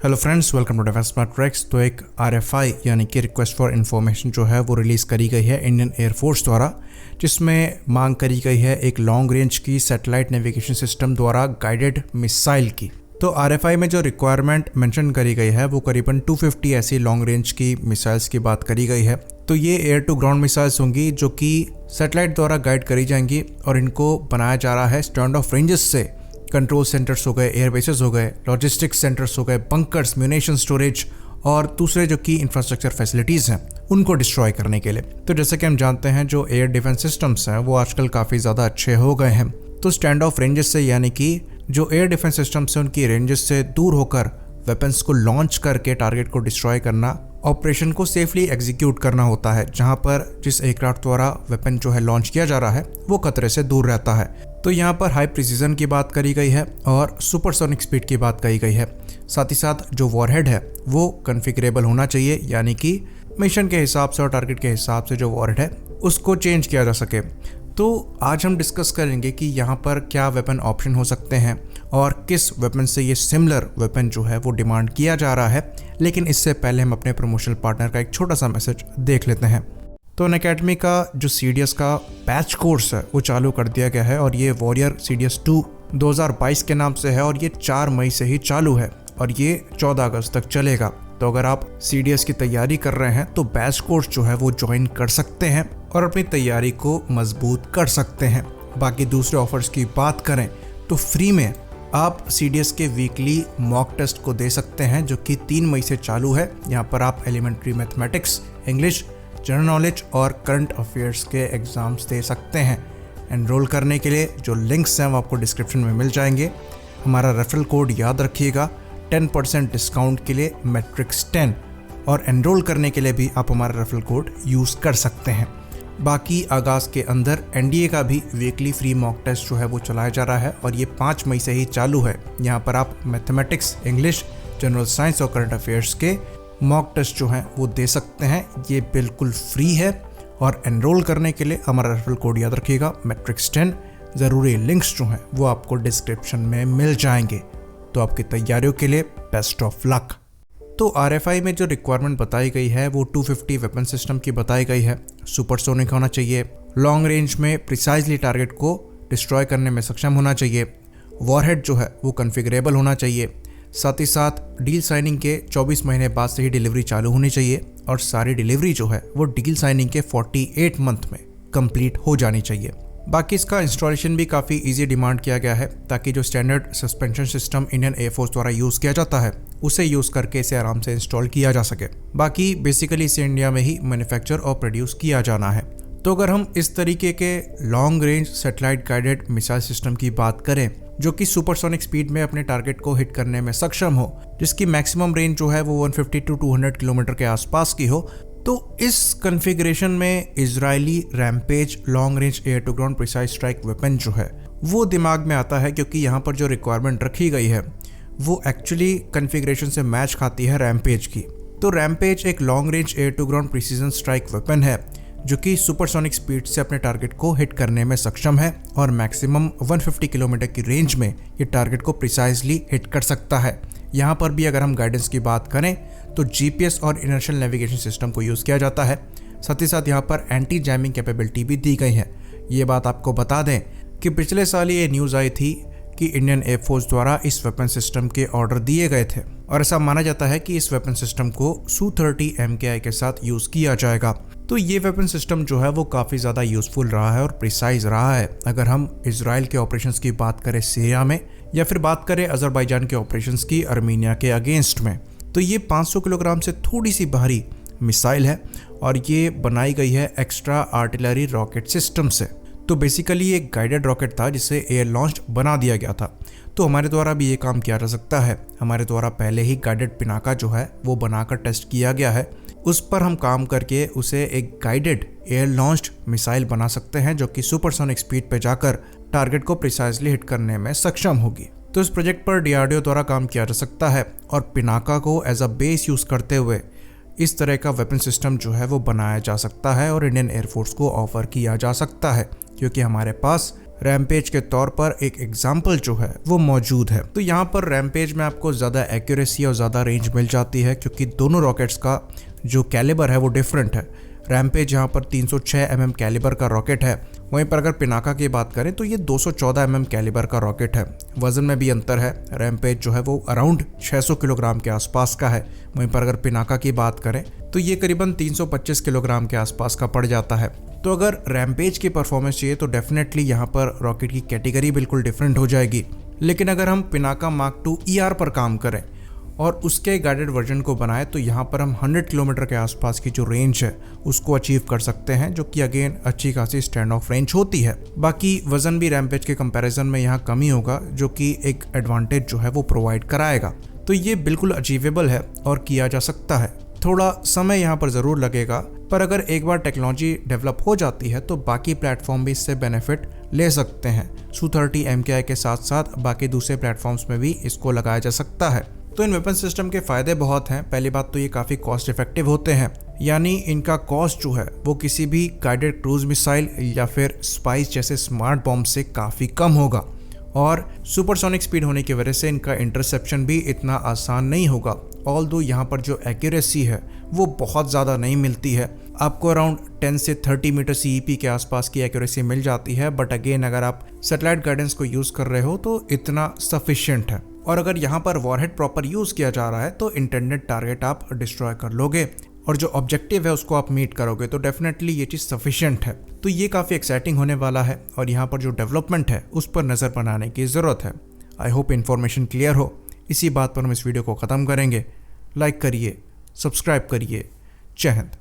Hello friends, welcome to defence smart tracks. तो एक RFI यानी कि रिक्वेस्ट फॉर इन्फॉर्मेशन जो है वो रिलीज़ करी गई है इंडियन एयरफोर्स द्वारा, जिसमें मांग करी गई है एक लॉन्ग रेंज की सैटेलाइट नेविगेशन सिस्टम द्वारा गाइडेड मिसाइल की। तो आरएफआई में जो रिक्वायरमेंट मेंशन करी गई है वो करीबन 250 ऐसी लॉन्ग रेंज की मिसाइल्स की बात करी गई है। तो ये एयर टू ग्राउंड मिसाइल्स होंगी जो कि सैटेलाइट द्वारा गाइड करी जाएंगी और इनको बनाया जा रहा है स्टैंड ऑफ रेंजेस से। कंट्रोल सेंटर्स हो गए, एयरबेसेस हो गए, लॉजिस्टिक्स सेंटर्स हो गए, बंकर्स, म्यूनिशन स्टोरेज और दूसरे जो की इंफ्रास्ट्रक्चर फैसिलिटीज़ हैं उनको डिस्ट्रॉय करने के लिए। तो जैसे कि हम जानते हैं जो एयर डिफेंस सिस्टम्स हैं वो आजकल काफ़ी ज़्यादा अच्छे हो गए हैं। तो स्टैंड ऑफ रेंजेस से यानी कि जो एयर डिफेंस सिस्टम्स हैं उनकी रेंजेस से दूर होकर वेपन्स को लॉन्च करके टारगेट को डिस्ट्रॉय करना, ऑपरेशन को सेफली एग्जीक्यूट करना होता है, जहां पर जिस एयरक्राफ्ट द्वारा वेपन जो है लॉन्च किया जा रहा है वो खतरे से दूर रहता है। तो यहाँ पर हाई प्रिसीजन की बात करी गई है और सुपरसोनिक स्पीड की बात कही गई है। साथ ही साथ जो वॉरहेड है वो कन्फिगरेबल होना चाहिए, यानी कि मिशन के हिसाब से और टारगेट के हिसाब से जो वॉरहेड है उसको चेंज किया जा सके। तो आज हम डिस्कस करेंगे कि यहाँ पर क्या वेपन ऑप्शन हो सकते हैं और किस वेपन से ये सिमिलर वेपन जो है वो डिमांड किया जा रहा है। लेकिन इससे पहले हम अपने प्रमोशनल पार्टनर का एक छोटा सा मैसेज देख लेते हैं। तो अनअकैडमी का जो CDS का बैच कोर्स है वो चालू कर दिया गया है और ये वॉरियर CDS 2 2022 के नाम से है और ये 4 मई से ही चालू है और ये 14 अगस्त तक चलेगा। तो अगर आप CDS की तैयारी कर रहे हैं तो बैच कोर्स जो है वो ज्वाइन कर सकते हैं और अपनी तैयारी को मजबूत कर सकते हैं। बाकी दूसरे ऑफर्स की बात करें तो फ्री में आप CDS के वीकली मॉक टेस्ट को दे सकते हैं जो कि 3 मई से चालू है। यहाँ पर आप elementary mathematics, English, general knowledge और करंट अफेयर्स के एग्ज़ाम्स दे सकते हैं। एनरोल करने के लिए जो लिंक्स हैं वो आपको डिस्क्रिप्शन में मिल जाएंगे। हमारा रेफरल कोड याद रखिएगा 10% डिस्काउंट के लिए मैट्रिक्स 10, और एनरोल करने के लिए भी आप हमारा रेफरल कोड यूज़ कर सकते हैं। बाकी आगाज़ के अंदर NDA का भी वीकली फ्री मॉक टेस्ट जो है वो चलाया जा रहा है और ये 5 मई से ही चालू है। यहाँ पर आप मैथमेटिक्स, इंग्लिश, जनरल साइंस और करंट अफेयर्स के मॉक टेस्ट जो हैं वो दे सकते हैं। ये बिल्कुल फ्री है और एनरोल करने के लिए हमारा रेफरल कोड याद रखिएगा मैट्रिक्स 10। ज़रूरी लिंक्स जो हैं वो आपको डिस्क्रिप्शन में मिल जाएंगे। तो आपकी तैयारियों के लिए बेस्ट ऑफ लक। तो RFI में जो रिक्वायरमेंट बताई गई है वो 250 वेपन सिस्टम की बताई गई है। सुपरसोनिक होना चाहिए, लॉन्ग रेंज में प्रिसाइजली टारगेट को डिस्ट्रॉय करने में सक्षम होना चाहिए, वॉरहेड जो है वो कन्फिगरेबल होना चाहिए, साथ ही साथ डील साइनिंग के 24 महीने बाद से ही डिलीवरी चालू होनी चाहिए और सारी डिलीवरी जो है वो डील साइनिंग के 48 मंथ में कंप्लीट हो जानी चाहिए। बाकी इसका इंस्टॉलेशन भी काफ़ी इजी डिमांड किया गया है ताकि जो standard suspension system Indian air force द्वारा यूज़ किया जाता है उसे यूज़ करके इसे आराम से इंस्टॉल किया जा सके। बाकी बेसिकली इसे इंडिया में ही मैन्युफैक्चर और प्रोड्यूस किया जाना है। तो अगर हम इस तरीके के long range satellite guided missile system की बात करें जो कि सुपरसोनिक स्पीड में अपने टारगेट को हिट करने में सक्षम हो, जिसकी मैक्सिमम रेंज जो है वो 150 to 200 किलोमीटर के आसपास की हो, तो इस कॉन्फ़िगरेशन में Israeli rampage long range air to ground precise strike weapon जो है वो दिमाग में आता है, क्योंकि यहाँ पर जो रिक्वायरमेंट रखी गई है वो एक्चुअली कॉन्फ़िगरेशन से मैच खाती है रैम्पेज की। तो रैम्पेज एक long range air to ground precision strike weapon है जो कि सुपरसोनिक स्पीड से अपने टारगेट को हिट करने में सक्षम है और मैक्सिमम 150 किलोमीटर की रेंज में ये टारगेट को प्रिसाइजली हिट कर सकता है। यहाँ पर भी अगर हम गाइडेंस की बात करें तो GPS और इनर्शियल नेविगेशन सिस्टम को यूज़ किया जाता है। साथ ही साथ यहाँ पर एंटी जैमिंग कैपेबिलिटी भी दी गई है। ये बात आपको बता दें कि पिछले साल ये न्यूज़ आई थी कि इंडियन एयरफोर्स द्वारा इस वेपन सिस्टम के ऑर्डर दिए गए थे और ऐसा माना जाता है कि इस वेपन सिस्टम को Su-30 MKI के साथ यूज़ किया जाएगा। तो ये वेपन सिस्टम जो है वो काफ़ी ज़्यादा यूज़फुल रहा है और प्रिसाइज रहा है। अगर हम इजराइल के ऑपरेशंस की बात करें सीरिया में या फिर बात करें अजरबैजान के ऑपरेशंस की अर्मीनिया के अगेंस्ट में, तो ये 500 किलोग्राम से थोड़ी सी भारी मिसाइल है और ये बनाई गई है एक्स्ट्रा आर्टिलरी रॉकेट सिस्टम से। तो बेसिकली ये एक गाइडेड रॉकेट था जिसे एयर लॉन्च बना दिया गया था। तो हमारे द्वारा भी ये काम किया जा सकता है। हमारे द्वारा पहले ही गाइडेड पिनाका जो है वो बनाकर टेस्ट किया गया है, उस पर हम काम करके उसे एक गाइडेड एयर लॉन्च्ड मिसाइल बना सकते हैं जो कि सुपरसोनिक स्पीड पे जाकर टारगेट को प्रिसाइजली हिट करने में सक्षम होगी। तो इस प्रोजेक्ट पर DRDO द्वारा काम किया जा सकता है और पिनाका को एज अ बेस यूज़ करते हुए इस तरह का वेपन सिस्टम जो है वो बनाया जा सकता है और इंडियन एयरफोर्स को ऑफर किया जा सकता है, क्योंकि हमारे पास रैम्पेज के तौर पर एक एग्जाम्पल जो है वो मौजूद है। तो यहाँ पर रैम्पेज में आपको ज़्यादा एक्यूरेसी और ज़्यादा रेंज मिल जाती है क्योंकि दोनों रॉकेट्स का जो कैलिबर है वो डिफरेंट है। रैम्पेज यहाँ पर 306 mm कैलिबर का रॉकेट है, वहीं पर अगर पिनाका की बात करें तो ये 214 mm कैलिबर का रॉकेट है। वजन में भी अंतर है, रैम्पेज जो है वो अराउंड 600 किलोग्राम के आसपास का है, वहीं पर अगर पिनाका की बात करें तो ये करीबन 325 किलोग्राम के आसपास का पड़ जाता है। तो अगर रैम्पेज की परफॉर्मेंस चाहिए तो डेफिनेटली यहाँ पर रॉकेट की कैटेगरी बिल्कुल डिफरेंट हो जाएगी। लेकिन अगर हम पिनाका मार्क 2 ER पर काम करें और उसके गाइडेड वर्जन को बनाए तो यहाँ पर हम 100 किलोमीटर के आसपास की जो रेंज है उसको अचीव कर सकते हैं, जो कि अगेन अच्छी खासी स्टैंड ऑफ रेंज होती है। बाकी वजन भी रैम्पेज के कंपैरिजन में यहाँ कम ही होगा, जो कि एक एडवांटेज जो है वो प्रोवाइड कराएगा। तो ये बिल्कुल अचीवेबल है और किया जा सकता है। थोड़ा समय यहाँ पर ज़रूर लगेगा, पर अगर एक बार टेक्नोलॉजी डेवलप हो जाती है तो बाकी प्लेटफॉर्म भी इससे बेनिफिट ले सकते हैं। Su-30 MKI के साथ साथ बाकी दूसरे प्लेटफॉर्म्स में भी इसको लगाया जा सकता है। तो इन वेपन सिस्टम के फ़ायदे बहुत हैं। पहली बात तो ये काफ़ी कॉस्ट इफेक्टिव होते हैं, यानी इनका कॉस्ट जो है वो किसी भी गाइडेड क्रूज मिसाइल या फिर स्पाइस जैसे स्मार्ट बॉम्ब से काफ़ी कम होगा। और सुपरसोनिक स्पीड होने की वजह से इनका इंटरसेप्शन भी इतना आसान नहीं होगा। ऑल्दो यहाँ पर जो एक्यूरेसी है वो बहुत ज़्यादा नहीं मिलती है, आपको अराउंड 10 से 30 मीटर CEP के आसपास की एक्यूरेसी मिल जाती है। बट अगेन अगर आप सैटेलाइट गाइडेंस को यूज़ कर रहे हो तो इतना सफिशिएंट है। और अगर यहाँ पर वॉरहेड प्रॉपर यूज़ किया जा रहा है तो इंटेंडेड टारगेट आप डिस्ट्रॉय कर लोगे और जो ऑब्जेक्टिव है उसको आप मीट करोगे, तो डेफिनेटली ये चीज़ सफिशिएंट है। तो ये काफ़ी एक्साइटिंग होने वाला है और यहाँ पर जो डेवलपमेंट है उस पर नज़र बनाने की ज़रूरत है। आई होप इन्फॉर्मेशन क्लियर हो। इसी बात पर हम इस वीडियो को ख़त्म करेंगे। लाइक करिए, सब्सक्राइब करिए। जय हिंद।